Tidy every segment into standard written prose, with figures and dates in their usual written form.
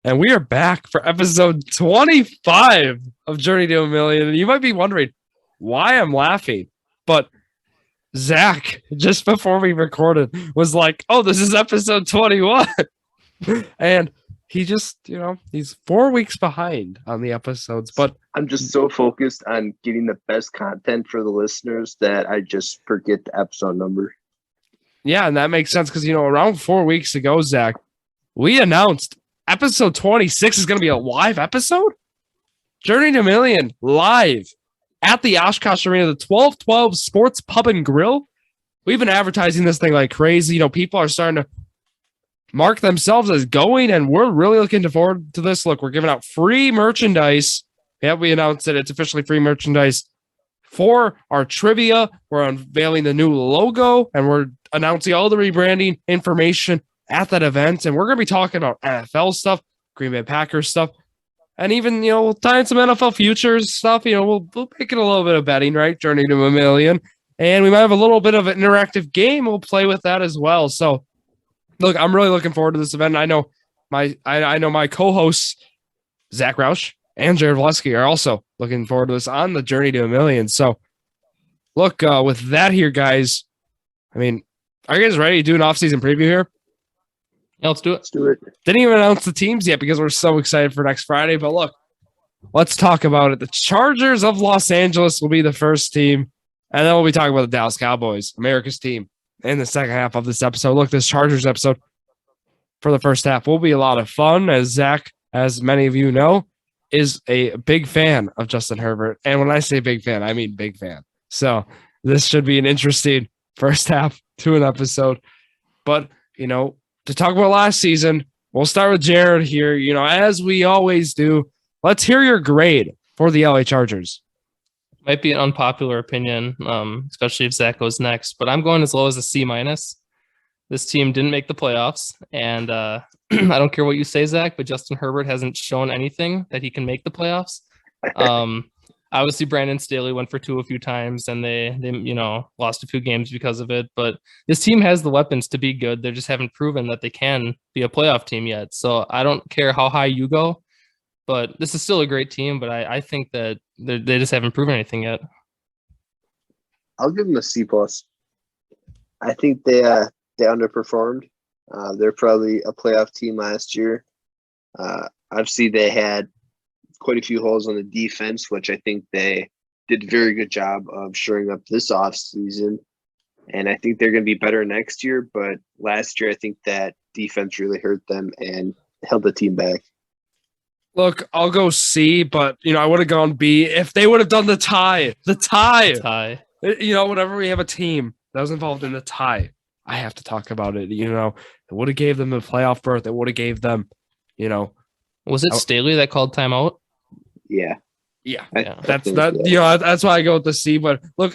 And we are back for episode 25 of Journey to a Million. And you might be wondering why I'm laughing, but Zack, just before we recorded, was like, oh, this is episode 21. And he just, he's 4 weeks behind on the episodes. But I'm just so focused on getting the best content for the listeners that I just forget the episode number. Yeah, and that makes sense because, around 4 weeks ago, Zack, we announced episode 26 is going to be a live episode. Journey to a Million live at the Oshkosh Arena, the 1212 Sports Pub and Grill. We've been advertising this thing like crazy. People are starting to mark themselves as going, and we're really looking forward to this. Look, we're giving out free merchandise. Yeah, we announced that it's officially free merchandise for our trivia. We're unveiling the new logo, and we're announcing all the rebranding information at that event. And we're going to be talking about NFL stuff, Green Bay Packers stuff, and even, we'll tie in some NFL futures stuff. We'll make it a little bit of betting, right? Journey to a Million. And we might have a little bit of an interactive game. We'll play with that as well. So, look, I'm really looking forward to this event. I know my co-hosts, Zach Roush and Jared Vleski, are also looking forward to this on the Journey to a Million. So, look, with that here, guys, are you guys ready to do an off-season preview here? Yeah, let's do it. Let's do it. Didn't even announce the teams yet because we're so excited for next Friday. But look, let's talk about it. The Chargers of Los Angeles will be the first team. And then we'll be talking about the Dallas Cowboys, America's team, in the second half of this episode. Look, this Chargers episode for the first half will be a lot of fun, as Zach, as many of you know, is a big fan of Justin Herbert. And when I say big fan, I mean big fan. So this should be an interesting first half to an episode. But, to talk about last season, we'll start with Jared here. As we always do, let's hear your grade for the LA Chargers. Might be an unpopular opinion, especially if Zach goes next, but I'm going as low as a C-. This team didn't make the playoffs, and I don't care what you say, Zach, but Justin Herbert hasn't shown anything that he can make the playoffs. Obviously, Brandon Staley went for two a few times, and they lost a few games because of it. But this team has the weapons to be good. They just haven't proven that they can be a playoff team yet. So I don't care how high you go, but this is still a great team. But I think that they just haven't proven anything yet. I'll give them a C+. I think they underperformed. They're probably a playoff team last year. Obviously, they had quite a few holes on the defense, which I think they did a very good job of shoring up this offseason. And I think they're going to be better next year. But last year, I think that defense really hurt them and held the team back. Look, I'll go C, but, I would have gone B if they would have done the tie. The tie. Whenever we have a team that was involved in a tie, I have to talk about it. It would have gave them a playoff berth. It would have gave them, Was it Staley that called timeout? Yeah. That's that. That's why I go with the C. But look,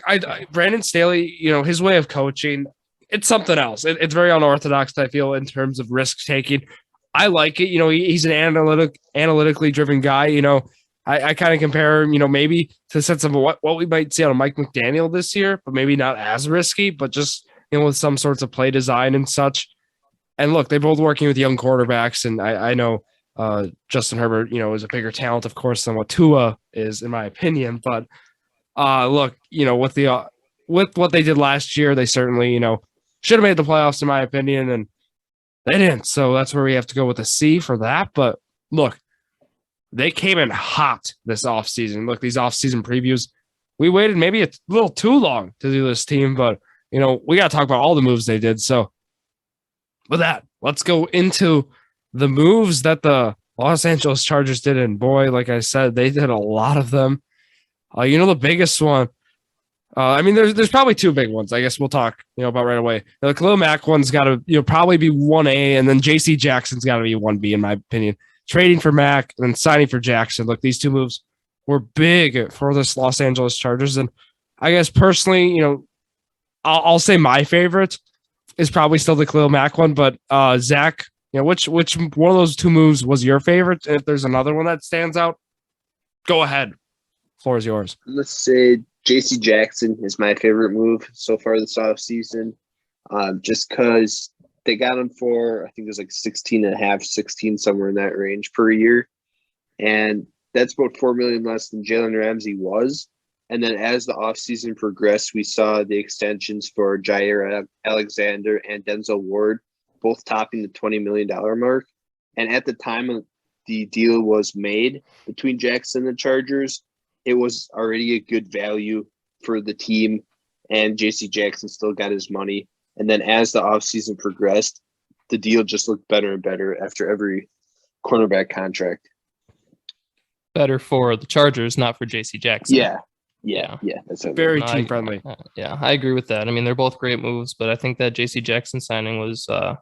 Brandon Staley, his way of coaching, it's something else. It's very unorthodox, I feel, in terms of risk taking. I like it. He's an analytically driven guy. I kind of compare him, maybe to the sense of what we might see out of Mike McDaniel this year, but maybe not as risky, but just with some sorts of play design and such. And look, they're both working with young quarterbacks, and I know Justin Herbert, is a bigger talent, of course, than what Tua is, in my opinion. But look, with what they did last year, they certainly, should have made the playoffs, in my opinion, and they didn't. So that's where we have to go with a C for that. But look, they came in hot this offseason. Look, these offseason previews, we waited maybe a little too long to do this team, but we got to talk about all the moves they did. So with that, let's go into the moves that the Los Angeles Chargers did. And boy, like I said, they did a lot of them. The biggest one, there's probably two big ones. I guess we'll talk, about right away. The Khalil Mack one's got to, probably be 1A, and then J.C. Jackson's got to be 1B, in my opinion. Trading for Mack and then signing for Jackson. Look, these two moves were big for this Los Angeles Chargers. And I guess personally, I'll say my favorite is probably still the Khalil Mack one. But Zach, which one of those two moves was your favorite? If there's another one that stands out, go ahead. Floor is yours. Let's say J.C. Jackson is my favorite move so far this offseason. Just because they got him for, I think it was like 16 and a half, 16, somewhere in that range per year. And that's about $4 million less than Jalen Ramsey was. And then as the offseason progressed, we saw the extensions for Jair Alexander and Denzel Ward, both topping the $20 million mark. And at the time the deal was made between Jackson and the Chargers, it was already a good value for the team, and J.C. Jackson still got his money. And then as the offseason progressed, the deal just looked better and better after every cornerback contract. Better for the Chargers, not for J.C. Jackson. Yeah. That's very team friendly. Yeah, I agree with that. I mean, they're both great moves, but I think that J.C. Jackson signing was a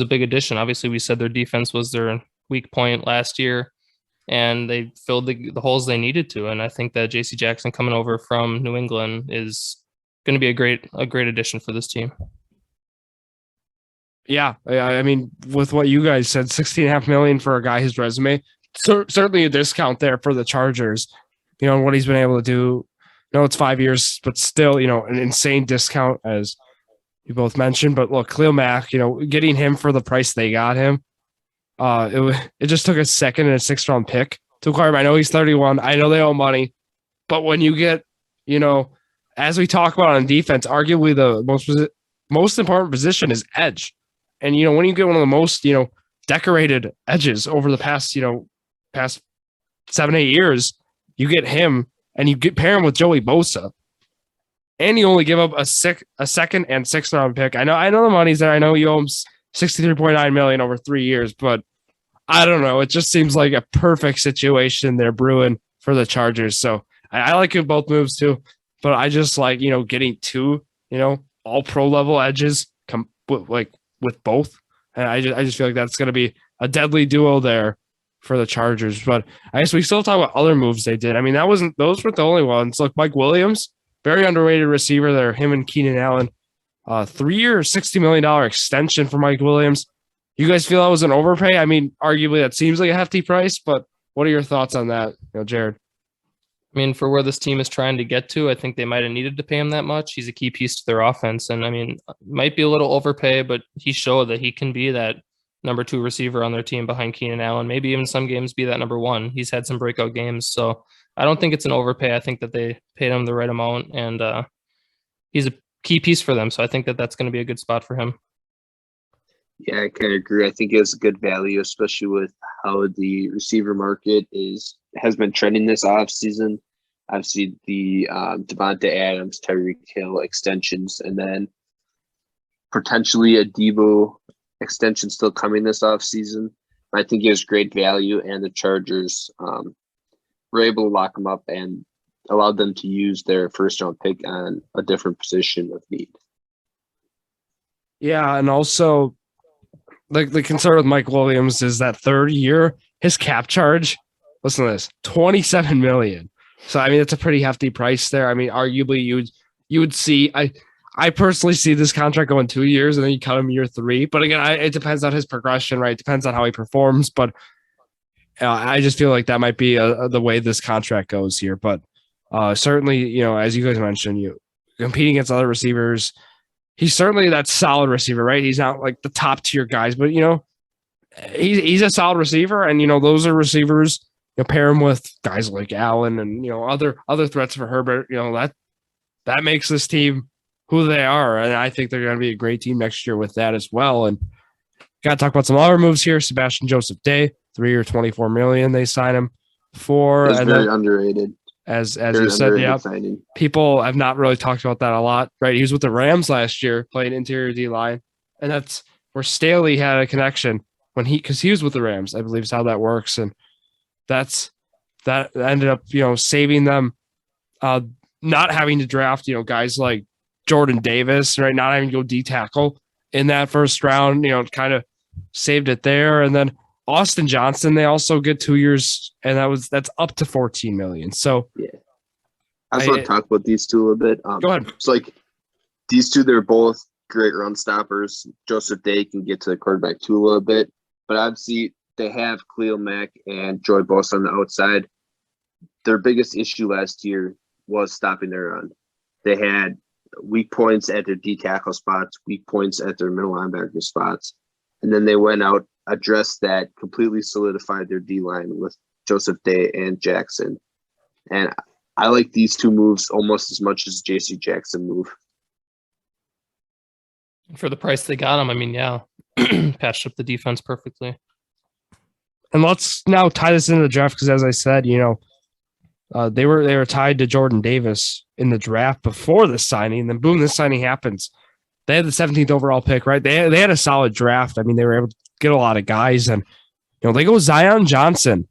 big addition. Obviously, we said their defense was their weak point last year, and they filled the holes they needed to. And I think that J.C. Jackson coming over from New England is going to be a great addition for this team. Yeah, I mean, with what you guys said, $16.5 million for a guy his resume, certainly a discount there for the Chargers. You know, what he's been able to do. No, it's 5 years, but still, you know, an insane discount, as you both mentioned. But look, Khalil Mack, you know, getting him for the price they got him, it just took a second and a 6th round pick to acquire him. I know he's 31. I know they owe money, but when you get, you know, as we talk about on defense, arguably the most important position is edge. And, you know, when you get one of the most, you know, decorated edges over the past 7-8 years, you get him and you pair him with Joey Bosa, and you only give up a 2nd and 6th round pick. I know the money's there. I know you owe him $63.9 million over 3 years, but I don't know. It just seems like a perfect situation they're brewing for the Chargers. So I like both moves too, but I just like, you know, getting 2, you know, all pro level edges with both. And I just feel like that's going to be a deadly duo there for the Chargers. But I guess we still talk about other moves they did. I mean, those weren't the only ones. Look, Mike Williams, very underrated receiver there. Him and Keenan Allen, 3-year, $60 million extension for Mike Williams. You guys feel that was an overpay? I mean, arguably that seems like a hefty price, but what are your thoughts on that, you know, Jared? I mean, for where this team is trying to get to, I think they might have needed to pay him that much. He's a key piece to their offense. And I mean, might be a little overpay, but he showed that he can be that number 2 receiver on their team behind Keenan Allen, maybe even some games be that number 1. He's had some breakout games. So I don't think it's an overpay. I think that they paid him the right amount, and he's a key piece for them. So I think that that's going to be a good spot for him. Yeah, I kind of agree. I think it's a good value, especially with how the receiver market has been trending this offseason. Obviously, the Devonta Adams, Tyreek Hill extensions, and then potentially a Debo extension still coming this offseason. I think it was great value, and the Chargers were able to lock them up and allowed them to use their 1st round pick on a different position of need. Yeah, and also the concern with Mike Williams is that 3rd year, his cap charge, listen to this, $27 million. So, I mean, it's a pretty hefty price there. I mean, arguably you would see, I personally see this contract going 2 years and then you cut him year 3. But again, it depends on his progression, right? It depends on how he performs. But I just feel like that might be the way this contract goes here. But certainly, you know, as you guys mentioned, you competing against other receivers, he's certainly that solid receiver, right? He's not like the top tier guys, but, you know, he's a solid receiver. And, you know, those are receivers, you know, pair him with guys like Allen and, you know, other threats for Herbert, you know, that makes this team who they are. And I think they're going to be a great team next year with that as well. And got to talk about some other moves here. Sebastian Joseph Day, 3-year, $24 million. They signed him for. It's very underrated. As you said, yeah, signing. People have not really talked about that a lot, right? He was with the Rams last year, playing interior D line, and that's where Staley had a connection because he was with the Rams, I believe is how that works, and that ended up, you know, saving them, not having to draft, you know, guys like Jordan Davis, right? Not having to go D tackle in that 1st round, you know, kind of saved it there, and then Austin Johnson, they also get 2 years, and that's up to $14 million. So yeah, I just want to talk about these two a little bit. Go ahead. It's like these two, they're both great run stoppers. Joseph Day can get to the quarterback too a little bit, but obviously they have Khalil Mack and Joey Bosa on the outside. Their biggest issue last year was stopping their run. They had weak points at their D tackle spots, weak points at their middle linebacker spots. And then they went out, addressed that, completely solidified their D line with Joseph Day and Jackson. And I like these two moves almost as much as JC Jackson move. For the price they got him, I mean, yeah, patched up the defense perfectly. And let's now tie this into the draft because, as I said, they were tied to Jordan Davis in the draft before this signing, and then boom, this signing happens. They had the 17th overall pick, right? They had a solid draft. I mean, they were able to get a lot of guys, and they go Zion Johnson,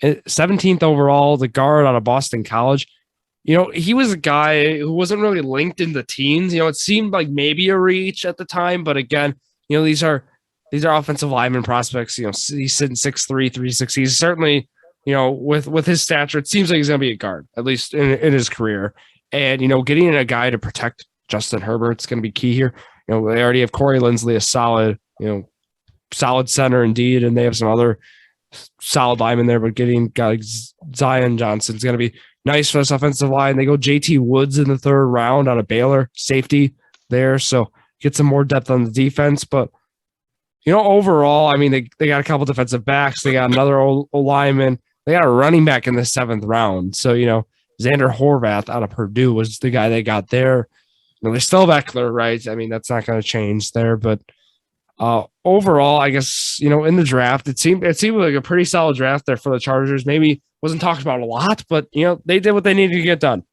17th overall, the guard out of Boston College. He was a guy who wasn't really linked in the teens. It seemed like maybe a reach at the time, but again, these are offensive lineman prospects. He's sitting 6'3", 360. He's certainly, with his stature, it seems like he's going to be a guard, at least in his career. And, getting in a guy to protect Justin Herbert's going to be key here. They already have Corey Linsley, a solid center indeed, and they have some other solid linemen there, but getting guys, Zion Johnson's going to be nice for this offensive line. They go JT Woods in the third round out of Baylor, safety there. So get some more depth on the defense. But, overall, I mean, they got a couple defensive backs. They got another lineman. They got a running back in the 7th round. So, Xander Horvath out of Purdue was the guy they got there. They still have Eckler, right? I mean, that's not going to change there. But overall, I guess, in the draft, it seemed like a pretty solid draft there for the Chargers. Maybe wasn't talked about a lot, but, they did what they needed to get done.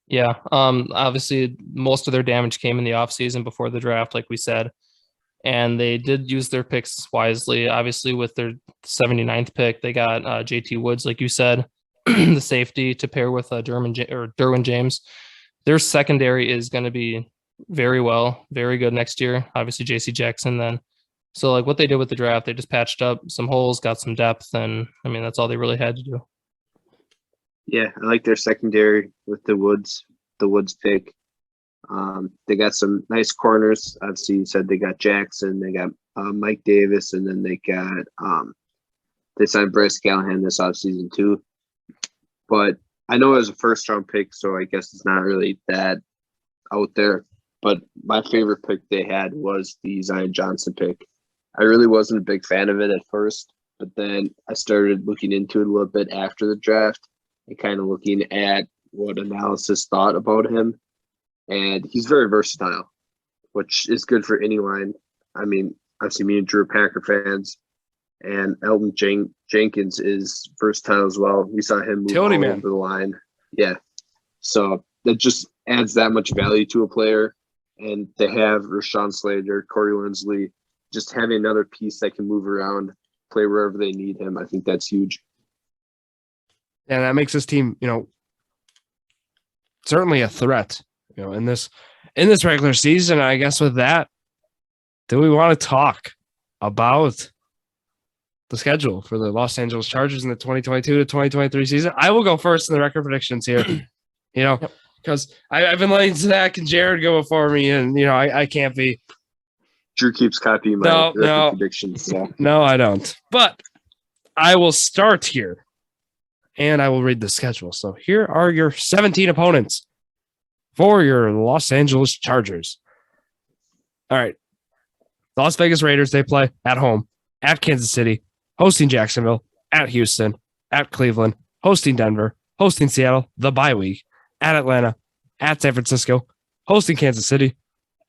Yeah. Obviously, most of their damage came in the offseason before the draft, like we said. And they did use their picks wisely. Obviously, with their 79th pick, they got JT Woods, like you said, the safety to pair with Derwin James. Their secondary is going to be very good next year. Obviously, JC Jackson then. So, like what they did with the draft, they just patched up some holes, got some depth, and I mean, that's all they really had to do. Yeah, I like their secondary with the Woods pick. They got some nice corners. Obviously, you said they got Jackson, they got Mike Davis, and then they got they signed Bryce Callahan this offseason too. But I know it was a first-round pick, so I guess it's not really that out there. But my favorite pick they had was the Zion Johnson pick. I really wasn't a big fan of it at first, but then I started looking into it a little bit after the draft and kind of looking at what analysis thought about him. And he's very versatile, which is good for any line. I mean, obviously me and Drew are Packer fans, and Elton Jenkins is versatile as well. We saw him move over the line. Yeah. So that just adds that much value to a player. And they have Rashawn Slater, Corey Linsley, just having another piece that can move around, play wherever they need him. I think that's huge. And that makes this team, certainly a threat, in this regular season. I guess with that, do we want to talk about the schedule for the Los Angeles Chargers in the 2022 to 2023 season? I will go first in the record predictions here, because I've been letting Zack and Jared go before me, and, I can't be. Drew keeps copying my record predictions. So. No, I don't. But I will start here, and I will read the schedule. So here are your 17 opponents for your Los Angeles Chargers. All right. The Las Vegas Raiders, they play at home, at Kansas City, hosting Jacksonville, at Houston, at Cleveland, hosting Denver, hosting Seattle, the bye week, at Atlanta, at San Francisco, hosting Kansas City,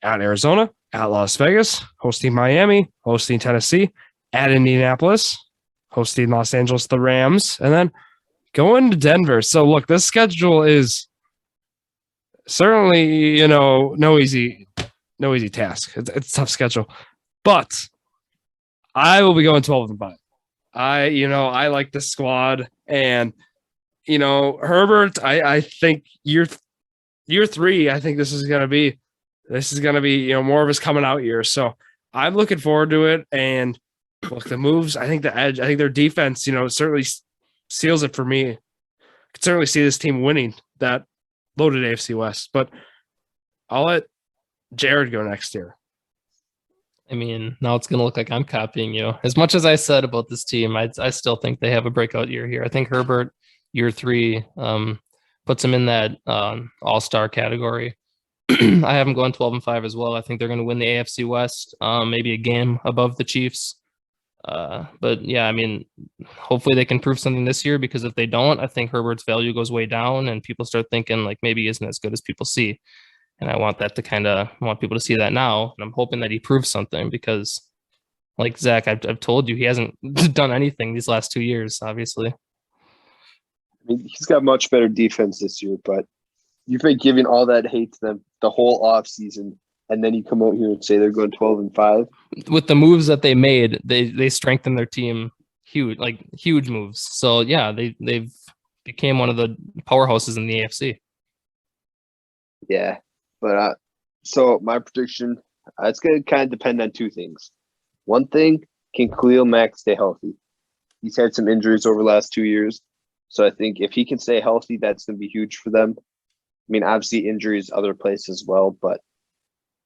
at Arizona, at Las Vegas, hosting Miami, hosting Tennessee, at Indianapolis, hosting Los Angeles, the Rams, and then going to Denver. So, look, this schedule is certainly, no easy task. It's a tough schedule. But I will be going 12-5. I like the squad, and Herbert. I think year 3. I think this is gonna be more of his coming out year. So I'm looking forward to it. And look, the moves. I think the edge. I think their defense. Certainly seals it for me. I could certainly see this team winning that loaded AFC West. But I'll let Jared go next year. I mean, now it's going to look like I'm copying you. As much as I said about this team, I still think they have a breakout year here. I think Herbert, year 3, puts them in that all-star category. I have them going 12-5 as well. I think they're going to win the AFC West, maybe a game above the Chiefs. But yeah, I mean, hopefully they can prove something this year, because if they don't, I think Herbert's value goes way down and people start thinking like maybe he isn't as good as people see. And I want people to see that now. And I'm hoping that he proves something, because like Zach, I've told you, he hasn't done anything these last 2 years, obviously. I mean, he's got much better defense this year, but you've been giving all that hate to them the whole offseason, and then you come out here and say they're going 12-5. With the moves that they made, they strengthened their team huge moves. So yeah, they've became one of the powerhouses in the AFC. Yeah, but so my prediction, it's going to kind of depend on two things. One thing, can Khalil Mack stay healthy? He's had some injuries over the last 2 years, so I think if he can stay healthy, that's going to be huge for them. I mean, obviously injuries other places as well, but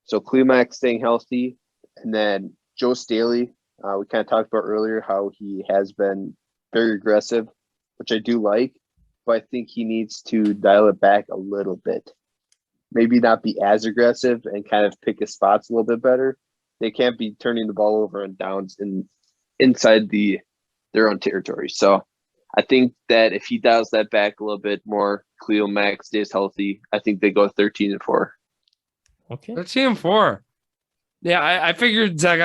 so Khalil Mack staying healthy, and then Joe Staley, we kind of talked about earlier how he has been very aggressive, which I do like, but I think he needs to dial it back a little bit. Maybe not be as aggressive and kind of pick his spots a little bit better. They can't be turning the ball over on downs inside their own territory. So I think that if he dials that back a little bit more, Khalil Mack stays healthy, I think they go 13-4. Okay. 13-4. Yeah, I figured, Zach,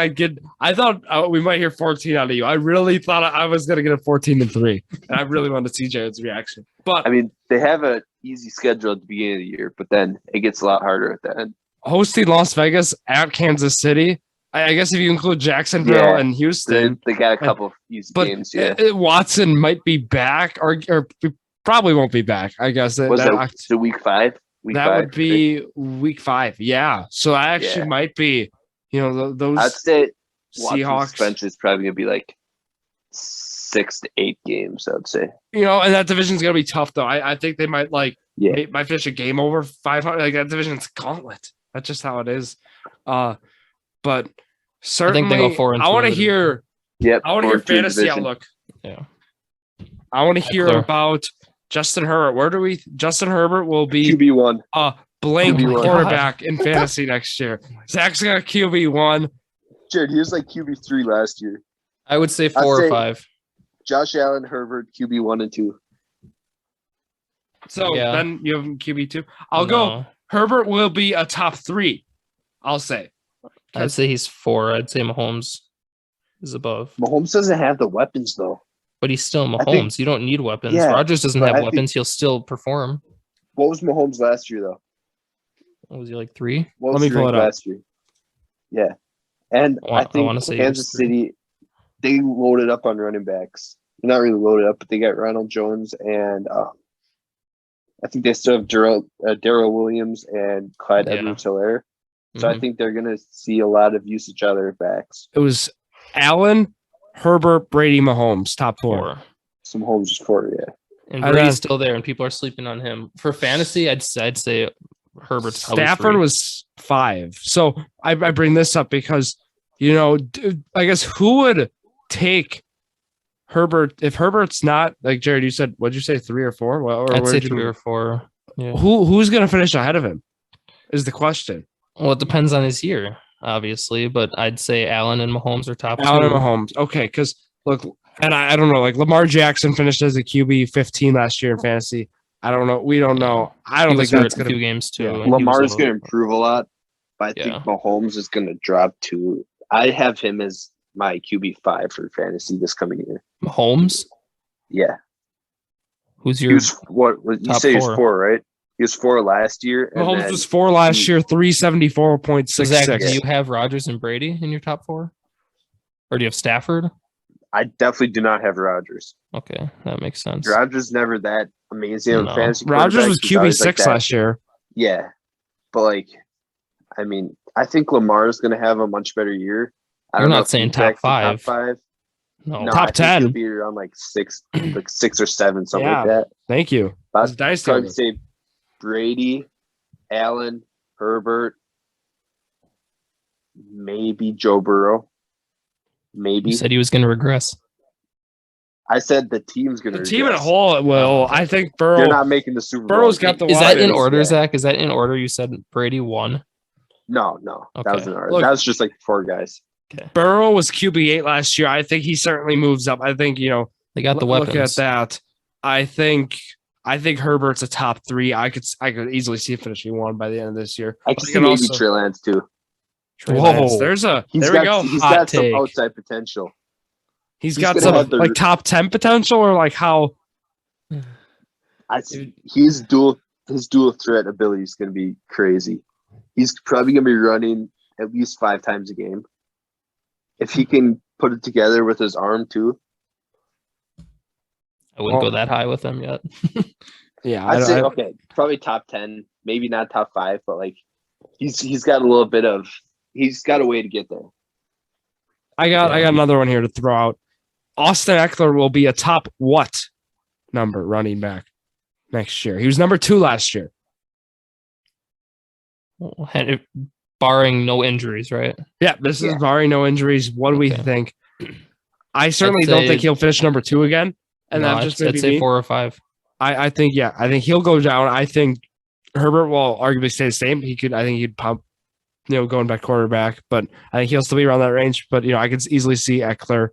I thought we might hear 14 out of you. I really thought I was going to get a 14-3. And I really wanted to see Jared's reaction. But I mean, they have an easy schedule at the beginning of the year, but then it gets a lot harder at the end. hosting Las Vegas at Kansas City. I guess if you include Jacksonville and Houston. They got a couple of easy games, Watson might be back or probably won't be back, I guess. Was that the week 5? That would be week 5, yeah. So I actually might be, those I'd say Seahawks suspension is probably going to be like 6 to 8 games, I'd say. And that division's going to be tough, though. I think they might, might finish a game over 500. Like, that division's gauntlet. That's just how it is. But certainly, I think they go 4-2. I want to hear. Yep, I want to hear fantasy division outlook. Yeah, I want to hear about Justin Herbert. Justin Herbert will be QB1. Blank QB1 quarterback in fantasy next year. Zach's got QB1. Jared, he was like QB3 last year. I would say 4 or 5. Josh Allen, Herbert, QB1 and 2. So then you have QB2. I'll go. Herbert will be a top 3. I'll say. I'd say he's 4. I'd say Mahomes is above. Mahomes doesn't have the weapons, though. But he's still Mahomes. You don't need weapons. Rodgers doesn't have weapons. He'll still perform. What was Mahomes last year, though? What was he, like 3? Let me pull it up. Last year? Yeah. And I think Kansas City, they loaded up on running backs. Not really loaded up, but they got Ronald Jones and I think they still have Darrell Williams and Clyde Edwards-Helaire. So I think they're going to see a lot of usage out of their backs. It was Allen, Herbert, Brady, Mahomes, top 4. Some Mahomes is 4, yeah. And Brady's still there, and people are sleeping on him. For fantasy, I'd say Herbert's Stafford was 5. So I bring this up because, I guess who would take Herbert if Herbert's not, like Jared, you said, what'd you say, 3 or 4? I'd say 3 or 4. Yeah. Who's going to finish ahead of him is the question. Well, it depends on his year, obviously, but I'd say Allen and Mahomes are top 2. Allen and Mahomes. Okay, because look, and I don't know, like Lamar Jackson finished as a QB 15 last year in fantasy. I don't know. We don't know. I don't think that's going to be games too. Yeah. Lamar's going to improve a lot, but I think Mahomes is going to drop to. I have him as my QB5 for fantasy this coming year. Mahomes? Yeah. Who's your? You say he was 4, right? He was 4 last year. Mahomes was 4 last year, 374.66. Zach, do you have Rodgers and Brady in your top 4? Or do you have Stafford? I definitely do not have Rodgers. Okay, that makes sense. Rodgers never that amazing on fantasy. Rodgers was QB6 last year. Yeah. But I think Lamar is going to have a much better year. You're not saying top 5. Top 5. No, top 10. He'll be around 6, 6 or 7, something like that. Thank you. I'd probably say Brady, Allen, Herbert, maybe Joe Burrow. Maybe. You said he was going to regress. I said the team's going to. The team in a whole will. I think Burrow. They're not making the Super Bowl. Burrow's got the. Is that in weapons. order, Zach? Is that in order? You said Brady won. No. Okay. That was in order. Look, that was just like 4 guys. Okay. Burrow was QB8 last year. I think he certainly moves up. I think they got the weapons. Look at that. I think Herbert's a top 3. I could easily see him finishing 1 by the end of this year. I can see maybe Trey Lance too. Whoa, there we go. He's Hot got take. some outside potential. He's got some like top 10 potential, or like how? His dual threat ability is going to be crazy. He's probably going to be running at least 5 times a game. If he can put it together with his arm too. I wouldn't go that high with him yet. Yeah, I'd say okay, probably top 10, maybe not top 5, but like he's got a little bit of he's got a way to get there. I got another one here to throw out. Austin Eckler will be a top what number running back next year? He was number 2 last year. Barring no injuries, right? Yeah, this is barring no injuries. What do we think? I certainly don't think he'll finish number 2 again. And no, that just I'd say 4 or 5. I think he'll go down. I think Herbert will arguably stay the same. I think he'd pump, going back quarterback, but I think he'll still be around that range. But I could easily see Eckler,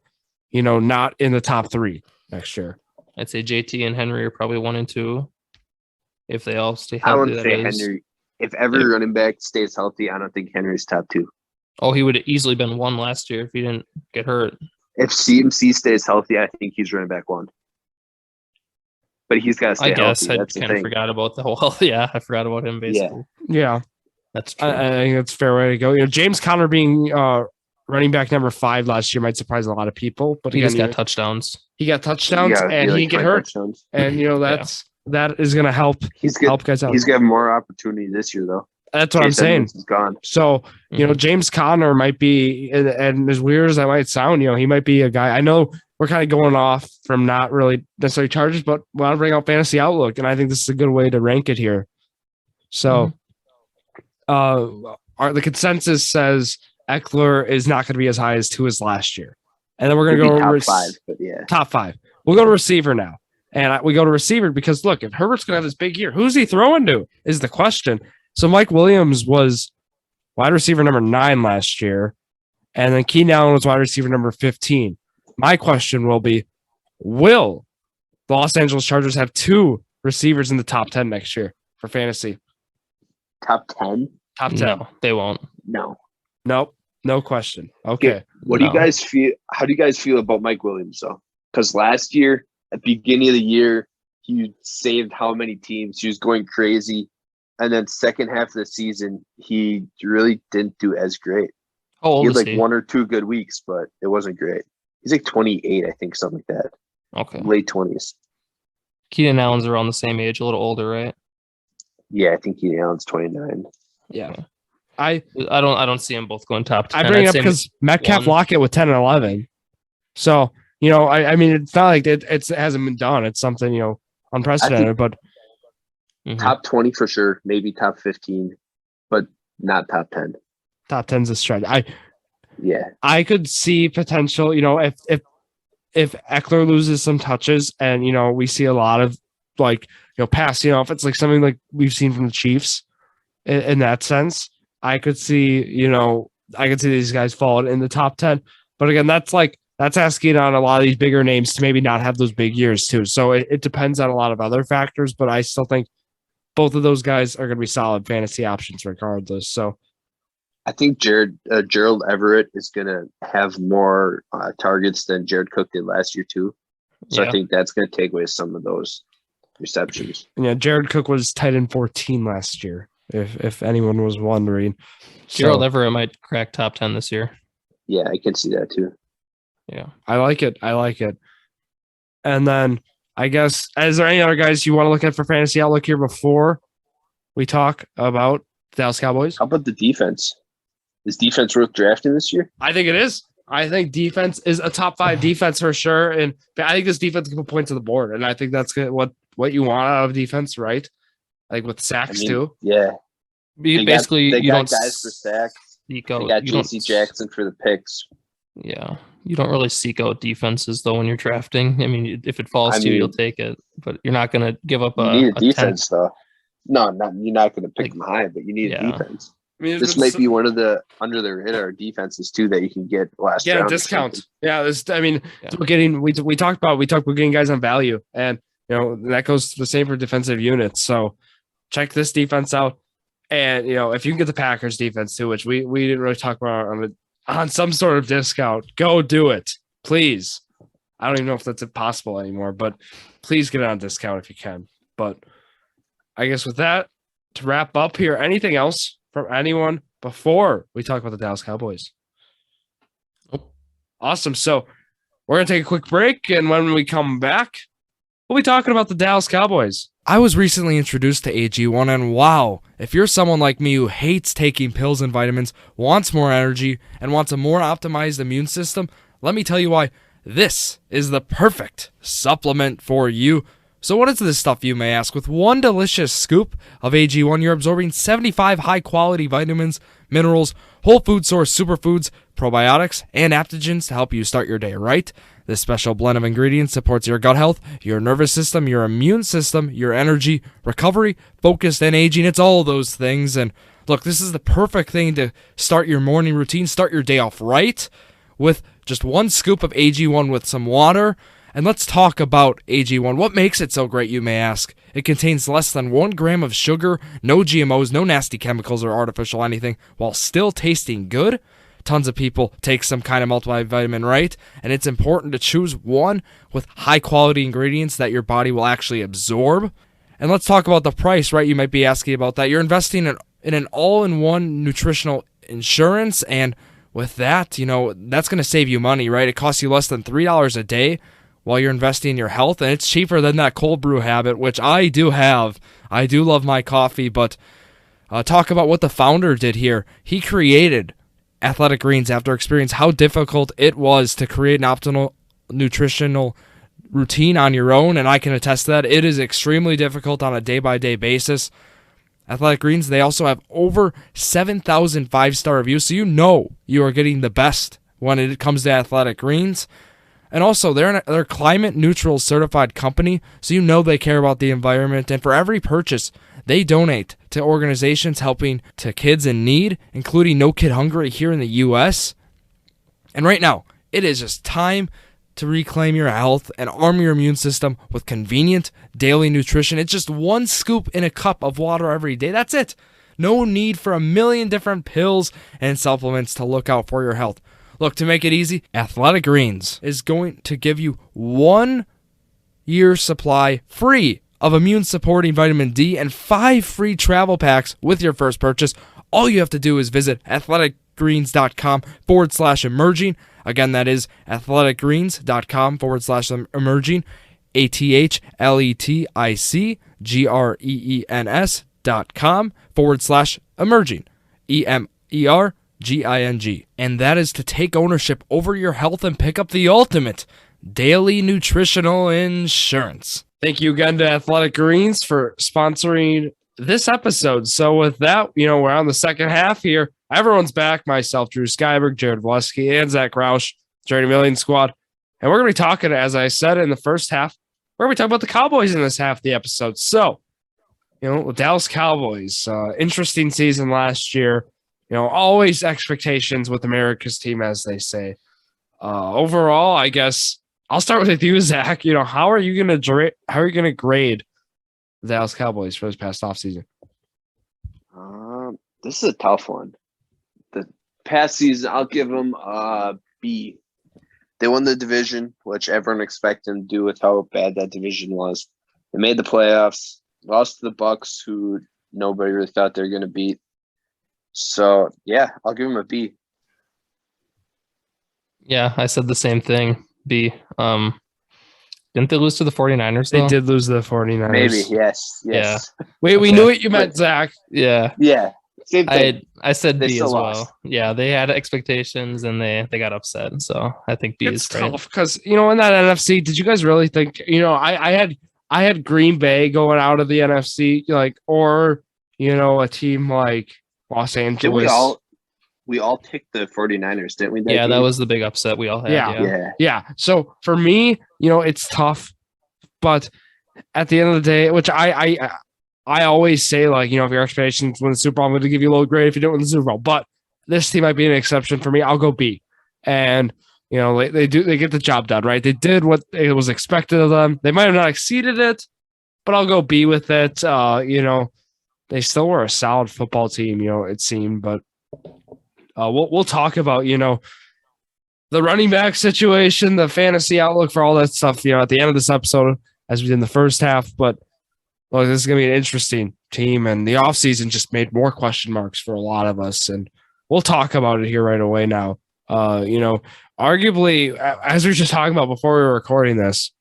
not in the top 3 next year. I'd say JT and Henry are probably 1 and 2 if they all stay healthy. I wouldn't say Henry. If every running back stays healthy, I don't think Henry's top 2. Oh, he would have easily been 1 last year if he didn't get hurt. If CMC stays healthy, I think he's running back 1. But he's got to stay healthy. I kind of forgot about the whole health. Yeah, I forgot about him basically. Yeah. That's true. I think that's a fair way to go. James Conner being running back number 5 last year might surprise a lot of people. But he just got touchdowns. He got touchdowns and he didn't get hurt. Touchdowns. And that is going to help. Help guys out. He's got more opportunity this year though. That's what I'm saying. Gone. So James Conner might be, and as weird as that might sound, he might be a guy. I know we're kind of going off from not really necessarily Chargers, but we want to bring out Fantasy Outlook, and I think this is a good way to rank it here. So, the consensus says Eckler is not going to be as high as 2 as last year, and then we're going to go top 5. But top 5. We'll go to receiver now, and we go to receiver because look, if Herbert's going to have this big year, who's he throwing to? Is the question. So Mike Williams was wide receiver number 9 last year, and then Keenan Allen was wide receiver number 15. My question will be, will the Los Angeles Chargers have 2 receivers in the top 10 next year for fantasy? Top 10? Top 10. No, they won't. No. Nope. No question. Okay. What do you guys feel? How do you guys feel about Mike Williams, though? Because last year, at the beginning of the year, he saved how many teams? He was going crazy. And then second half of the season, he really didn't do as great. How old is he? He had 1 or 2 good weeks, but it wasn't great. He's like 28, I think, something like that. Okay. Late 20s. Keenan Allen's around the same age, a little older, right? Yeah, I think Keenan Allen's 29. Yeah. Okay. I don't see them both going top 10. I bring it up because Metcalf Lockett with 10 and 11. So, I mean, it's not like it hasn't been done. It's something, unprecedented, but top 20 for sure, maybe top 15, but not top 10. Top 10's a stretch. I could see potential, if Eckler loses some touches and, we see a lot of pass, if it's like something like we've seen from the Chiefs in that sense, I could see these guys falling in the top 10. But again, that's asking on a lot of these bigger names to maybe not have those big years too. So it depends on a lot of other factors, but I still think both of those guys are going to be solid fantasy options regardless. So I think Gerald Everett is going to have more targets than Jared Cook did last year too. So I think that's going to take away some of those receptions. Yeah, Jared Cook was tight end 14 last year, if anyone was wondering. Gerald Everett might crack top 10 this year. Yeah, I can see that too. Yeah. I like it. And then I guess, is there any other guys you want to look at for fantasy outlook here before we talk about the Dallas Cowboys? How about the defense? Is defense worth drafting this year? I think it is. I think defense is a top 5 defense for sure. And I think this defense can put points on the board. And I think that's what you want out of defense, right? Like with sacks too. Yeah. You got guys for sacks. They got JC Jackson for the picks. Yeah. You don't really seek out defenses though when you're drafting. I mean, if it falls to you, you'll take it, but you're not going to give up you need a defense though. No, you're not going to pick them high, but you need a defense. I mean, this might be one of the under the radar defenses too that you can get last round. Discount. Yeah, we talked about getting guys on value, and that goes the same for defensive units. So check this defense out, and if you can get the Packers defense too, which we didn't really talk about on some sort of discount, go do it, please. I don't even know if that's possible anymore, but please get it on discount if you can. But I guess with that, to wrap up here, anything else from anyone before we talk about the Dallas Cowboys? Nope. Awesome. So we're going to take a quick break, and when we come back, we'll be talking about the Dallas Cowboys. I was recently introduced to AG1, and wow, if you're someone like me who hates taking pills and vitamins, wants more energy, and wants a more optimized immune system, let me tell you why this is the perfect supplement for you. So what is this stuff, you may ask? With one delicious scoop of AG1, you're absorbing 75 high-quality vitamins, minerals, whole food source superfoods, probiotics, and adaptogens to help you start your day right. This special blend of ingredients supports your gut health, your nervous system, your immune system, your energy, recovery, focus, and aging. It's all those things. And look, this is the perfect thing to start your morning routine, start your day off right with just one scoop of AG1 with some water. And let's talk about AG1. What makes it so great, you may ask? It contains less than 1 gram of sugar, no GMOs, no nasty chemicals or artificial anything, while still tasting good. Tons of people take some kind of multivitamin, right? And it's important to choose one with high-quality ingredients that your body will actually absorb. And let's talk about the price, right? You might be asking about that. You're investing in an all-in-one nutritional insurance, and with that, that's going to save you money, right? It costs you less than $3 a day while you're investing in your health, and it's cheaper than that cold brew habit, which I do have. I do love my coffee, but talk about what the founder did here. He created Athletic Greens after experiencing how difficult it was to create an optimal nutritional routine on your own, and I can attest to that. It is extremely difficult on a day-by-day basis. Athletic Greens, they also have over 7,000 5-star reviews, so you are getting the best when it comes to Athletic Greens. And also, they're a climate-neutral certified company, so they care about the environment. And for every purchase, they donate to organizations helping to kids in need, including No Kid Hungry here in the U.S. And right now, it is just time to reclaim your health and arm your immune system with convenient daily nutrition. It's just one scoop in a cup of water every day. That's it. No need for a million different pills and supplements to look out for your health. Look, to make it easy, Athletic Greens is going to give you 1 year supply free of immune-supporting vitamin D and 5 free travel packs with your first purchase. All you have to do is visit athleticgreens.com/emerging. Again, that is athleticgreens.com/emerging. athleticgreens.com/emerging. EMERGING. And that is to take ownership over your health and pick up the ultimate daily nutritional insurance. Thank you again to Athletic Greens for sponsoring this episode. So with that, we're on the second half here. Everyone's back. Myself, Drew Skyberg, Jared Vleski, and Zach Roush, Journey Million Squad. And we're going to be talking, as I said in the first half, we're going to be talking about the Cowboys in this half of the episode. So, the Dallas Cowboys, interesting season last year. Always expectations with America's team, as they say. Overall, I guess I'll start with you, Zach. How are you going to grade the Dallas Cowboys for this past offseason? This is a tough one. The past season, I'll give them a B. They won the division, which everyone expected them to do with how bad that division was. They made the playoffs, lost to the Bucks, who nobody really thought they were going to beat. So, yeah, I'll give them a B. Yeah, I said the same thing. B. Didn't they lose to the 49ers, though? They did lose to the 49ers. Maybe, yes. Yeah. We knew what you meant, Zach. Yeah. Yeah. Same thing. I said B as well. Lost. Yeah, they had expectations and they got upset. So I think B is right. Tough because in that NFC, did you guys really think I had Green Bay going out of the NFC, or a team like Los Angeles? we all picked the 49ers, didn't we? That was the big upset we all had. Yeah. So for me, it's tough, but at the end of the day, which I always say, like, if your expectations win the Super Bowl, I'm going to give you a low grade if you don't win the Super Bowl. But this team might be an exception for me. I'll go B. And they get the job done, right? They did what it was expected of them. They might have not exceeded it, but I'll go B with it. They still were a solid football team, it seemed. But we'll talk about the running back situation, the fantasy outlook for all that stuff, at the end of this episode, as we did in the first half. But look, this is going to be an interesting team, and the offseason just made more question marks for a lot of us. And we'll talk about it here right away now. Arguably, as we were just talking about before we were recording this,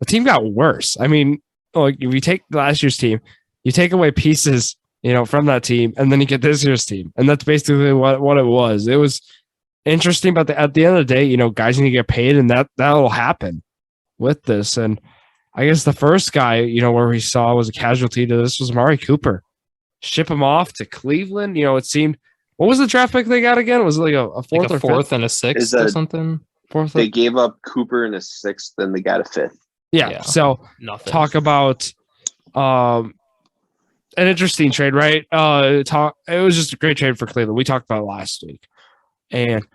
the team got worse. I mean, if you take last year's team, you take away pieces, from that team, and then you get this year's team. And that's basically what it was. It was interesting, but at the end of the day, guys need to get paid, and that'll happen with this. And I guess the first guy, where we saw was a casualty to this was Amari Cooper. Ship him off to Cleveland. It seemed, what was the draft pick they got again? Was it like a fourth or fourth fifth? And a sixth or something? They gave up Cooper in a sixth, then they got a fifth. Yeah. So nothing. Talk about an interesting trade, right? It was just a great trade for Cleveland. We talked about it last week. And,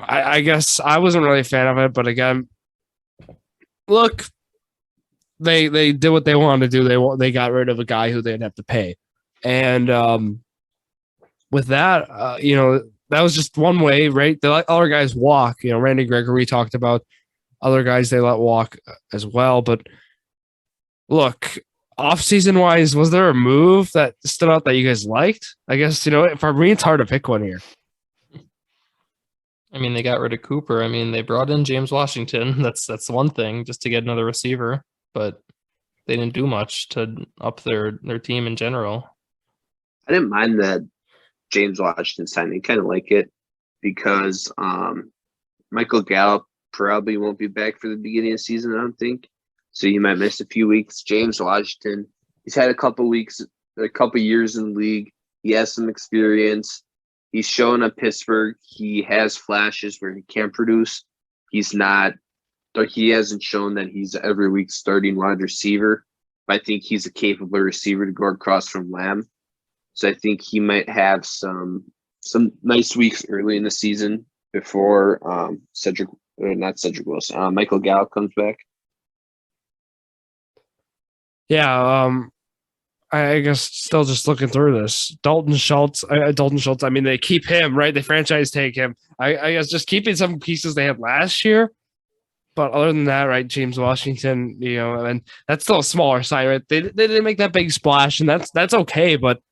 I guess I wasn't really a fan of it, but again, look, they did what they wanted to do. They got rid of a guy who they'd have to pay. And with that, that was just one way, right? They let other guys walk. Randy Gregory talked about other guys they let walk as well. But look, off-season wise, was there a move that stood out that you guys liked? I guess, for me, it's hard to pick one here. I mean, they got rid of Cooper. I mean, they brought in James Washington. That's one thing, just to get another receiver. But they didn't do much to up their team in general. I didn't mind that James Washington signing. Kind of like it because Michael Gallup probably won't be back for the beginning of the season, I don't think. So you might miss a few weeks. James Washington, he's had a couple years in the league. He has some experience. He's shown at Pittsburgh. He has flashes where he can produce. He hasn't shown that he's every week starting wide receiver. But I think he's a capable receiver to go across from Lamb. So I think he might have some nice weeks early in the season before Michael Gallup comes back. Yeah, I guess still just looking through this. Dalton Schultz, I mean, they keep him, right? They franchise take him. I guess just keeping some pieces they had last year. But other than that, right, James Washington, and that's still a smaller side, right? They didn't make that big splash, and that's okay. But,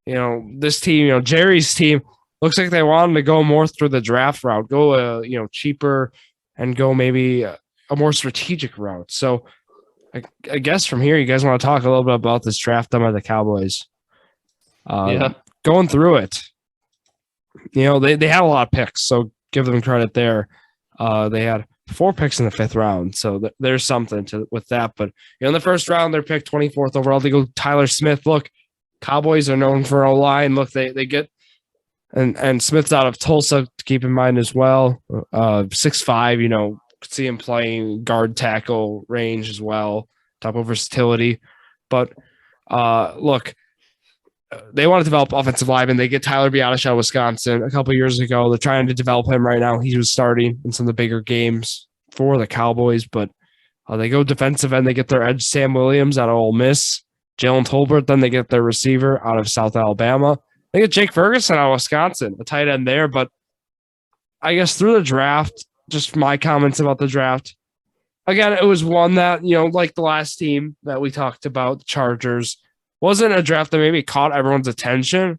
this team, Jerry's team, looks like they wanted to go more through the draft route, go, cheaper and go maybe a more strategic route. So, I guess from here, you guys want to talk a little bit about this draft done by the Cowboys. Going through it, they had a lot of picks, so give them credit there. They had 4 picks in the 5th round, so there's something with that. But in the first round, they're picked 24th overall. They go Tyler Smith. Look, Cowboys are known for a line. Look, they get and Smith's out of Tulsa to keep in mind as well. 6'5", could see him playing guard tackle range as well, type of versatility. But look, they want to develop offensive linemen. They get Tyler Biadasz out of Wisconsin a couple of years ago. They're trying to develop him right now. He was starting in some of the bigger games for the Cowboys, but they go defensive end. They get their edge Sam Williams out of Ole Miss. Jalen Tolbert, then they get their receiver out of South Alabama. They get Jake Ferguson out of Wisconsin, a tight end there. But I guess through the draft, just my comments about the draft. Again, it was one that, like the last team that we talked about, the Chargers, wasn't a draft that maybe caught everyone's attention,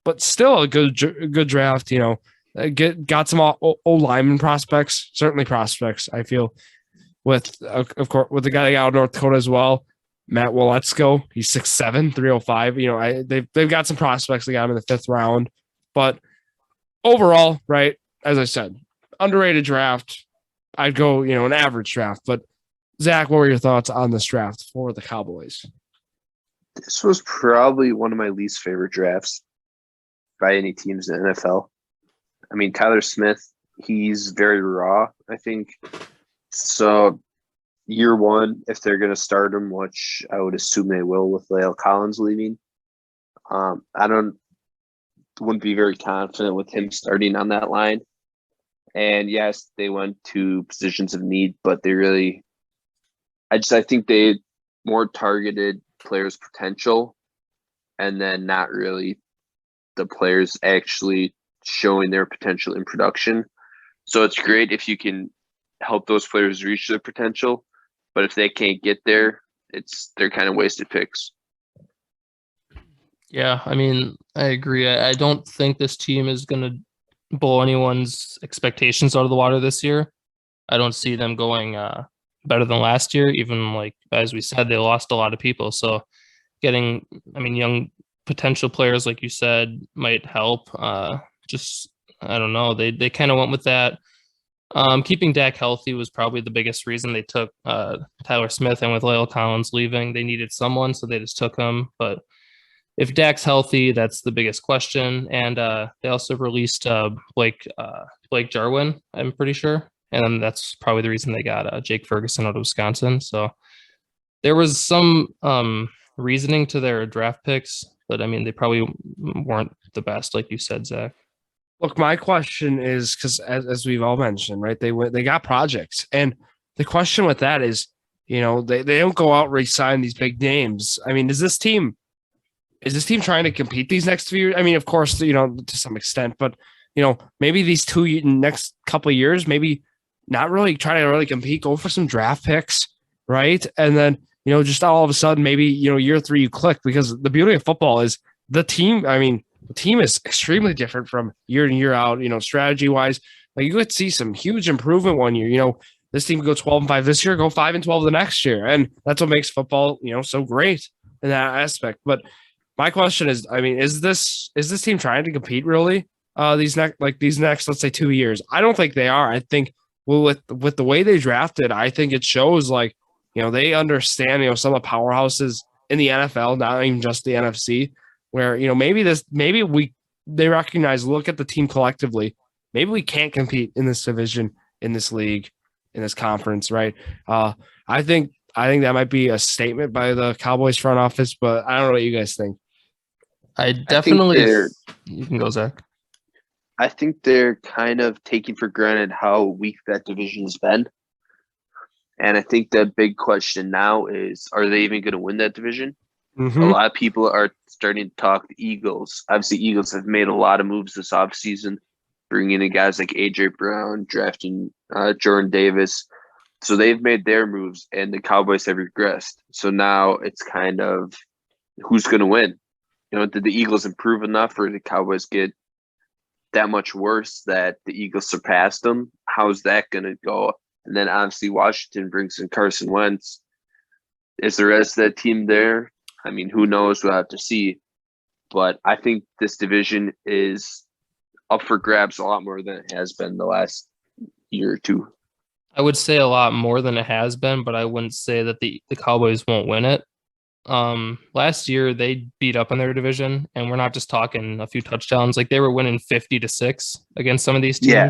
but still a good draft, got some O-lineman prospects, certainly prospects, I feel, with, of course, with the guy out of North Dakota as well, Matt Waletzko. He's 6'7", 305. They've got some prospects. They got him in the 5th round. But overall, right, as I said, underrated draft. I'd go, an average draft. But Zach, what were your thoughts on this draft for the Cowboys? This was probably one of my least favorite drafts by any teams in the NFL. I mean, Tyler Smith, he's very raw, I think. So year one, if they're going to start him, which I would assume they will with La'el Collins leaving, wouldn't be very confident with him starting on that line. And yes, they went to positions of need, but I think they more targeted players' potential and then not really the players actually showing their potential in production. So it's great if you can help those players reach their potential, but if they can't get there, they're kind of wasted picks. Yeah, I mean, I agree. I don't think this team is going to blow anyone's expectations out of the water this year. I don't see them going better than last year. Even like as we said, they lost a lot of people. So getting, young potential players like you said might help. I don't know. They kind of went with that. Keeping Dak healthy was probably the biggest reason they took Tyler Smith, and with La'el Collins leaving, they needed someone, so they just took him. But if Dak's healthy, that's the biggest question. And they also released Blake Jarwin, I'm pretty sure. And then that's probably the reason they got Jake Ferguson out of Wisconsin. So there was some reasoning to their draft picks, but they probably weren't the best, like you said, Zach. Look, my question is, because as we've all mentioned, right, they got projects. And the question with that is, they don't go out and re-sign these big names. Is this team trying to compete these next few years? Of course, to some extent, but, maybe these next couple of years, maybe not really trying to really compete, go for some draft picks, right? And then, just all of a sudden, maybe, year three, you click, because the beauty of football is the team. The team is extremely different from year in, year out, strategy wise. Like you could see some huge improvement one year, this team could go 12-5 this year, go 5-12 the next year. And that's what makes football, so great in that aspect. But my question is, is this team trying to compete really these next, let's say 2 years? I don't think they are. I think with the way they drafted, I think it shows they understand, some of the powerhouses in the NFL, not even just the NFC, where, they recognize, look at the team collectively. Maybe we can't compete in this division, in this league, in this conference, right? I think that might be a statement by the Cowboys front office, but I don't know what you guys think. You can go, Zach. I think they're kind of taking for granted how weak that division has been. And I think the big question now is, are they even going to win that division? Mm-hmm. A lot of people are starting to talk the Eagles. Obviously, Eagles have made a lot of moves this offseason, bringing in guys like A.J. Brown, drafting Jordan Davis. So they've made their moves, and the Cowboys have regressed. So now it's kind of who's going to win. Did the Eagles improve enough, or did the Cowboys get that much worse that the Eagles surpassed them? How's that going to go? And then obviously Washington brings in Carson Wentz. Is the rest of that team there? Who knows? We'll have to see. But I think this division is up for grabs a lot more than it has been the last year or two. I would say a lot more than it has been, but I wouldn't say that the Cowboys won't win it. Last year they beat up on their division, and we're not just talking a few touchdowns. Like they were winning 50-6 against some of these teams. Yeah.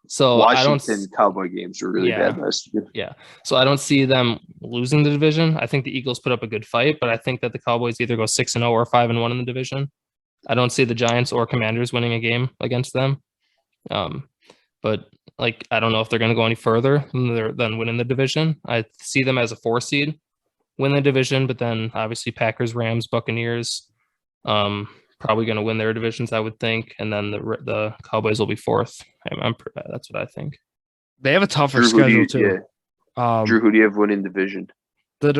So Washington Cowboy games were really bad last year. Yeah. So I don't see them losing the division. I think the Eagles put up a good fight, but I think that the Cowboys either go 6-0 or 5-1 in the division. I don't see the Giants or Commanders winning a game against them. But I don't know if they're going to go any further than winning the division. I see them as a 4 seed, win the division, but then obviously Packers, Rams, Buccaneers, probably going to win their divisions, I would think, and then the Cowboys will be 4th. That's what I think. They have a tougher schedule too. Yeah. Drew, who do you have winning division?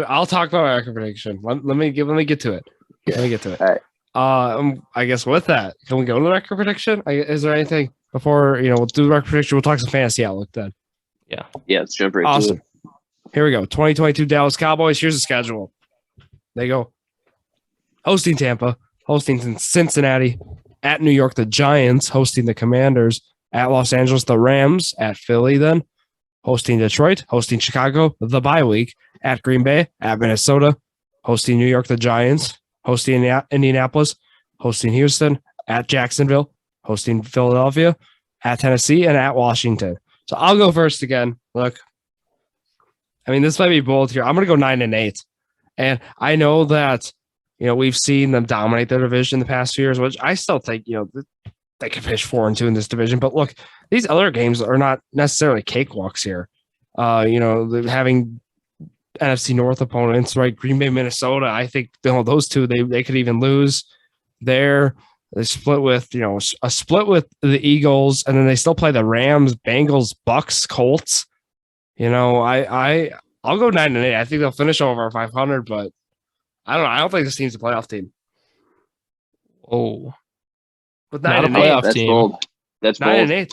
I'll talk about my record prediction. Let me get to it. Yeah. Let me get to it. All right. I guess with that, can we go to the record prediction? Is there anything before we'll do the record prediction? We'll talk some fantasy outlook then. Yeah. Let's jump right awesome. to it. Here we go. 2022 Dallas Cowboys. Here's the schedule. They go hosting Tampa, hosting Cincinnati, at New York, the Giants, hosting the Commanders, at Los Angeles, the Rams, at Philly, then hosting Detroit, hosting Chicago, the bye week, at Green Bay, at Minnesota, hosting New York, the Giants, hosting Indianapolis, hosting Houston, at Jacksonville, hosting Philadelphia, at Tennessee, and at Washington. So I'll go first again. Look, I mean, this might be bold here. I'm going to go 9-8. And I know that, we've seen them dominate their division the past few years, which I still think, they can finish 4-2 in this division. But look, these other games are not necessarily cakewalks here. Having NFC North opponents, right? Green Bay, Minnesota. I think those two they could even lose there. They split with a split with the Eagles, and then they still play the Rams, Bengals, Bucks, Colts. I'll go 9-8. I think they'll finish over 500, but I don't know. I don't think this team's a playoff team. Oh, But not a 9-8. playoff That's team. bold. That's bold. 9-8.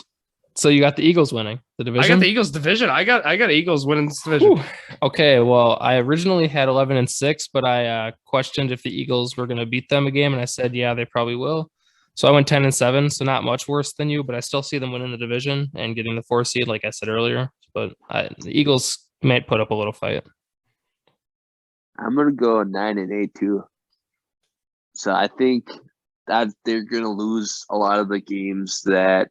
So you got the Eagles winning the division. I got the Eagles division. I got Eagles winning this division. Whew. Okay, well, I originally had 11-6, but I questioned if the Eagles were going to beat them a game, and I said, yeah, they probably will. So I went 10-7, so not much worse than you, but I still see them winning the division and getting the 4 seed, like I said earlier. But the Eagles might put up a little fight. I'm gonna go 9-8 too. So I think that they're gonna lose a lot of the games that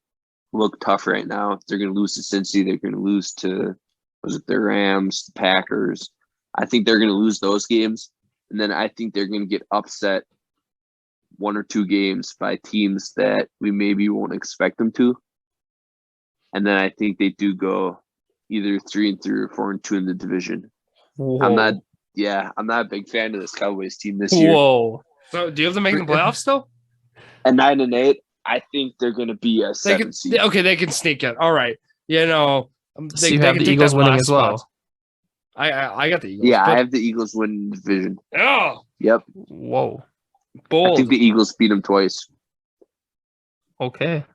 look tough right now. They're gonna lose to Cincy. They're gonna lose to the Rams, the Packers. I think they're gonna lose those games, and then I think they're gonna get upset 1 or 2 games by teams that we maybe won't expect them to. And then I think they do go either 3-3 or 4-2 in the division. Whoa. I'm not a big fan of this Cowboys team this year. Whoa. So do you have them making the playoffs still? At 9-8, I think they're going to be a 7 seed. Okay, they can sneak it. All right. So you have the Eagles winning as well. Spot. I got the Eagles. Yeah, I have the Eagles winning the division. Oh, Yep. Whoa. bold. I think the Eagles beat them twice. Okay.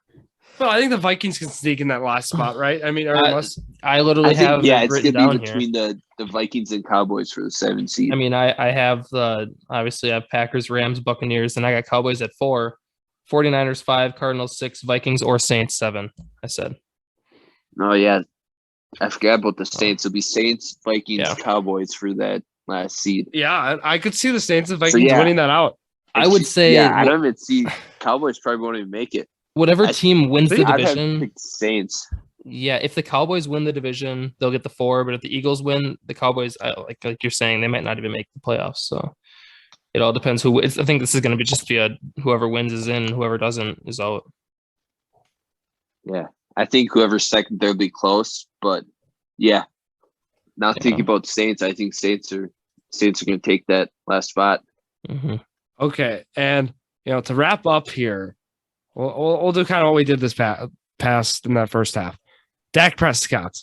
Well, I think the Vikings can sneak in that last spot, right? I mean, unless I literally I think, have yeah, it it's written going to down be here. between the Vikings and Cowboys for the 7 seed. I mean, I have obviously I have Packers, Rams, Buccaneers, and I got Cowboys at 4, 49ers 5, Cardinals 6, Vikings or Saints 7. I said. Oh, yeah. I forgot about the Saints. It'll be Saints, Vikings, Yeah. Cowboys for that last seed. yeah, I could see the Saints and Vikings winning that out. I would say Yeah, I don't even see Cowboys probably won't even make it. whatever team wins the I'd have division. picked Saints. Yeah, if the Cowboys win the division, they'll get the 4. But if the Eagles win, the Cowboys, like you're saying, they might not even make the playoffs. So it all depends who. I think this is going to be just whoever wins is in, whoever doesn't is out. Yeah, I think whoever's second, they'll be close. But yeah, now thinking about Saints, I think Saints are going to take that last spot. Mm-hmm. Okay, and to wrap up here, we'll do kind of what we did this past in that first half. Dak Prescott,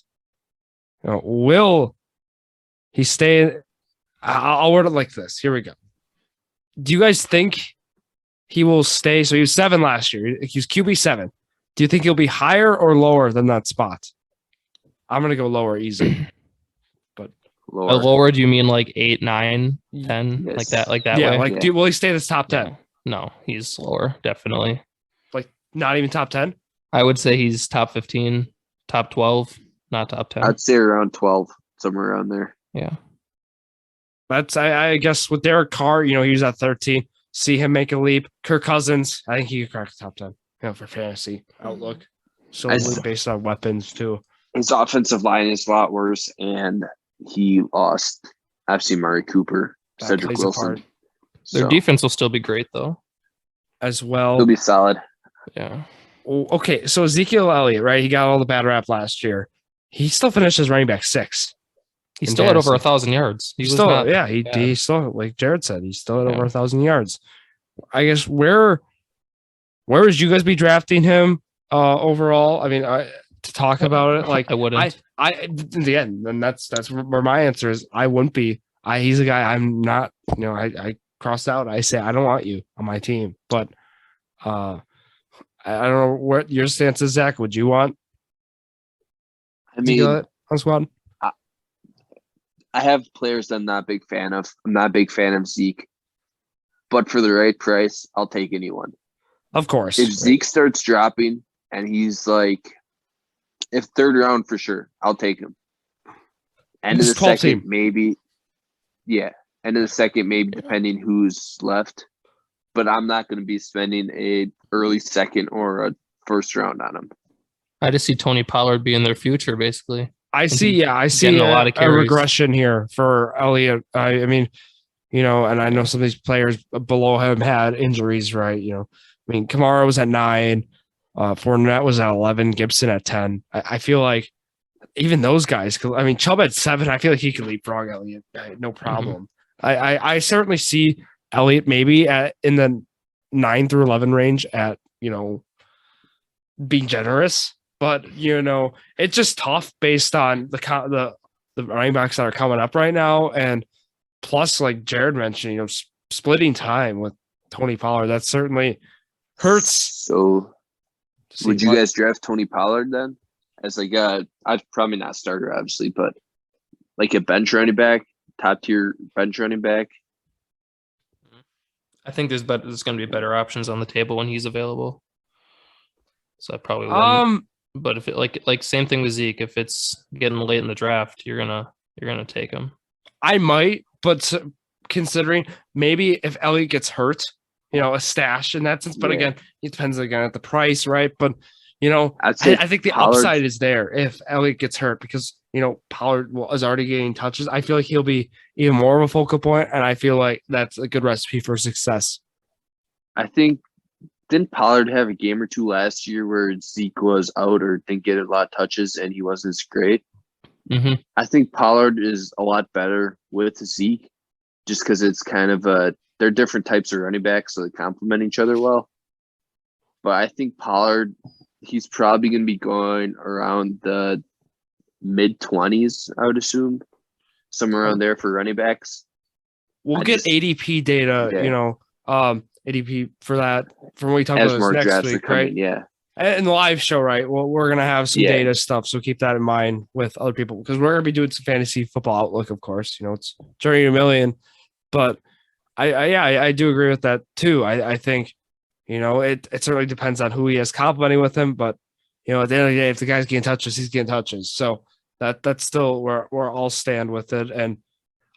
will he stay? I'll word it like this. Here we go. Do you guys think he will stay? So he was 7 last year. He was QB 7. Do you think he'll be higher or lower than that spot? I'm gonna go lower easy. But Lower? Do you mean like 8, 9, 10, Yes. like that yeah, way? like will he stay in this top 10? No, he's lower, definitely. Like not even top 10? I would say he's top 15, top 12, not top 10. I'd say around 12, somewhere around there. Yeah. That's I guess with Derek Carr, he was at 13. See him make a leap. Kirk Cousins, I think he could crack the top 10. For fantasy outlook. So based on weapons too. His offensive line is a lot worse, and he lost. I've seen Murray Cooper, That Cedric plays a Wilson. part. Their defense will still be great, though. As well. He'll be solid. Yeah. Okay, so Ezekiel Elliott, right? He got all the bad rap last year. He still finished as running back 6. He's still at over 1,000 yards. He still, like Jared said, he's still at over 1,000 yards. I guess where would you guys be drafting him overall? I mean, to talk about it, like I wouldn't. I in the end, and that's where my answer is. I wouldn't be. He's a guy I'm not. I crossed out. I say I don't want you on my team. But I don't know what your stance is, Zach. Would you want? I mean, on squad. I have players I'm not a big fan of. I'm not a big fan of Zeke, but for the right price, I'll take anyone. Of course. If Zeke starts dropping and he's like, if 3rd round for sure, I'll take him. End of the second, maybe. Yeah. End of the second, maybe depending who's left. But I'm not going to be spending a early 2nd or a 1st round on him. I just see Tony Pollard being their future, basically. I see Getting a lot of a carries. regression here for Elliott. I mean, you know, and I know some of these players below him had injuries, right? You know, I mean, Kamara was at 9, Fournette was at 11, Gibson at 10. I feel like even those guys, I mean, Chubb at 7, I feel like he could leapfrog Elliott, no problem. I certainly see Elliott maybe in the 9 through 11 range at, you know, being generous, but you know, it's just tough based on the running backs that are coming up right now, and plus, like Jared mentioned, you know, splitting time with Tony Pollard, that certainly hurts. So, would you guys draft Tony Pollard then? As like I'd probably not starter, obviously, but like a bench running back, top tier bench running back. I think there's going to be better options on the table when he's available. So I probably wouldn't. But if it like same thing with Zeke, if it's getting late in the draft, you're gonna take him. I might, but considering maybe if Elliott gets hurt, you know, a stash in that sense. But again, it depends again at the price, right? But you know, I think the upside is there if Elliott gets hurt because, you know, Pollard is already getting touches. I feel like he'll be even more of a focal point, and I feel like that's a good recipe for success. I think, didn't Pollard have a game or two last year where Zeke was out or didn't get a lot of touches and he wasn't as great? Mm-hmm. I think Pollard is a lot better with Zeke just because it's kind of they're different types of running backs, so they complement each other well. But I think Pollard, he's probably going to be going around the mid-20s, I would assume, somewhere around there for running backs. We'll get ADP data, you know, ADP for that from what we talk as about more next drafts week, are coming, right? Yeah. And the live show, right? Well, we're going to have some data stuff, so keep that in mind with other people because we're going to be doing some fantasy football outlook, of course. You know, it's Journey to a Million, but I do agree with that too. I think, you know, it certainly depends on who he has complimenting with him, but you know, at the end of the day, if the guy's getting touches, he's getting touches. So that's still where I'll stand with it. And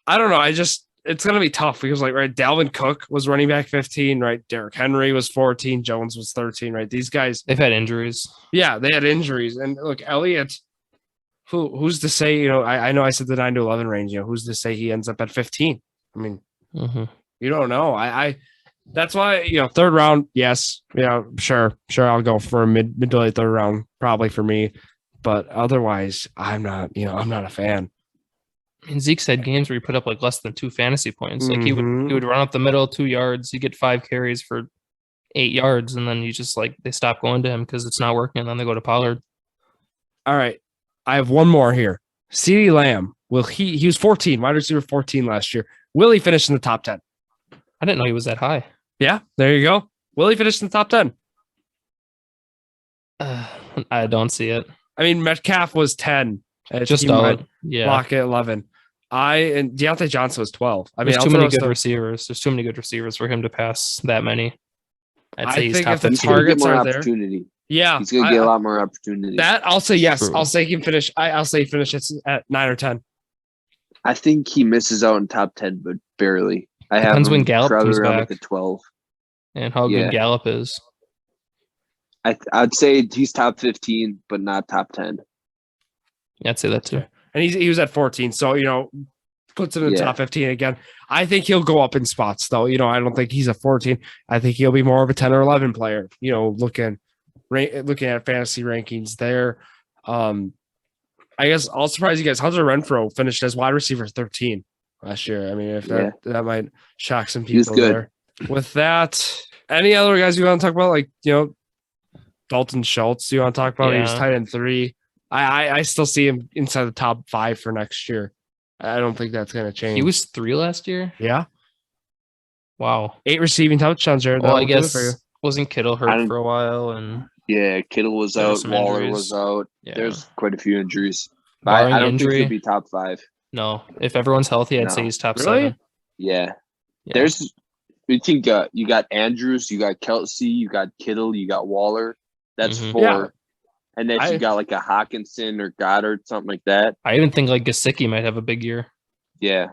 I don't know, it's going to be tough because, like, right, Dalvin Cook was running back 15, right? Derrick Henry was 14, Jones was 13, right? These guys, they've had injuries. Yeah, they had injuries. And look, Elliott, who's to say, you know, I know I said the 9 to 11 range, you know, who's to say he ends up at 15? I mean, you don't know. That's why, you know, third round, yes, you know, sure, I'll go for a mid to late third round, probably for me. But otherwise, I'm not a fan. I mean, Zeke's had games where he put up like less than 2 fantasy points. Like he would run up the middle 2 yards, you get 5 carries for 8 yards, and then you just like they stop going to him because it's not working, and then they go to Pollard. All right, I have one more here. CeeDee Lamb, he was 14, wide receiver 14 last year. Will he finish in the top 10? I didn't know he was that high. Yeah, there you go. Will he finish in the top 10? I don't see it. I mean, Metcalf was 10. Just out. Yeah. Lockett 11. And Deontay Johnson was 12. I mean, there's too many good receivers. There's too many good receivers for him to pass that many. I'd say he's top 15. If the targets are there, yeah, he's going to get a lot more opportunity. That I'll say yes. True. I'll say he can finish. I'll say he finishes at 9 or 10. I think he misses out in top 10, but barely. Depends when Gallup comes back. Like 12. And how good Gallup is. I'd say he's top 15, but not top 10. Yeah, I'd say that too. And he was at 14, so, you know, puts him in the top 15 again. I think he'll go up in spots, though. You know, I don't think he's a 14. I think he'll be more of a 10 or 11 player, you know, looking at fantasy rankings there. I guess I'll surprise you guys. Hunter Renfrow finished as wide receiver 13 last year. I mean, if that might shock some people there. With that, any other guys you want to talk about? Like, you know, Dalton Schultz, you want to talk about? Yeah. He was tight end 3. I still see him inside the top 5 for next year. I don't think that's going to change. He was 3 last year? Yeah. Wow. 8 receiving touchdowns, Jared. Well, I guess wasn't Kittle hurt for a while? And yeah, Kittle was out. Waller was out. Yeah. There's quite a few injuries. I don't think he'll be top 5. No. If everyone's healthy, I'd say he's top 7. Yeah. You think you got Andrews, you got Kelsey, you got Kittle, you got Waller. That's 4. Yeah. And then you got like a Hawkinson or Goddard, something like that. I even think like Gesicki might have a big year. Yeah.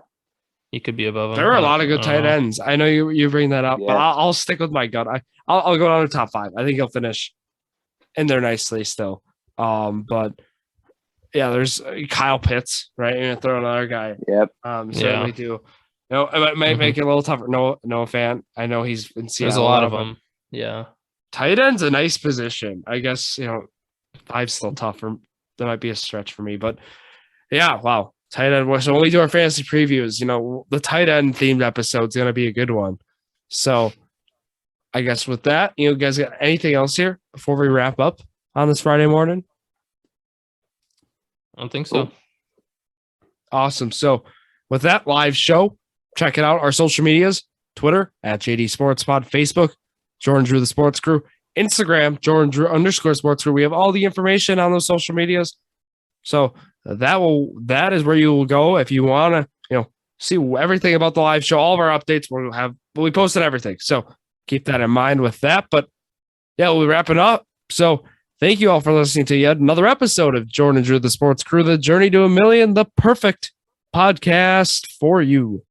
He could be above him. There are a lot of good tight ends. I know you bring that up, but I'll stick with my gut. I'll go down to top 5. I think he'll finish in there nicely still. But yeah, there's Kyle Pitts, right? You're gonna throw another guy. Yep. Certainly do. It might make it a little tougher. No fan. I know he's in Seattle. There's a lot of them. Yeah. Tight end's a nice position. I guess, 5's still tougher. That might be a stretch for me, but yeah, wow. Tight end. So when we do our fantasy previews, the tight end themed episode is going to be a good one. So I guess with that, you guys got anything else here before we wrap up on this Friday morning? I don't think so. Awesome. So with that live show, check it out. Our social medias, Twitter at JD Sports Pod, Facebook, Jordan Drew, the Sports Crew, Instagram, Jordan Drew _Sports Crew. We have all the information on those social medias. So that is where you will go if you want to, see everything about the live show, all of our updates. We'll be posting everything. So keep that in mind with that. But yeah, we'll be wrapping up. So thank you all for listening to yet another episode of Jordan Drew, the Sports Crew, the journey to $1 million, the perfect podcast for you.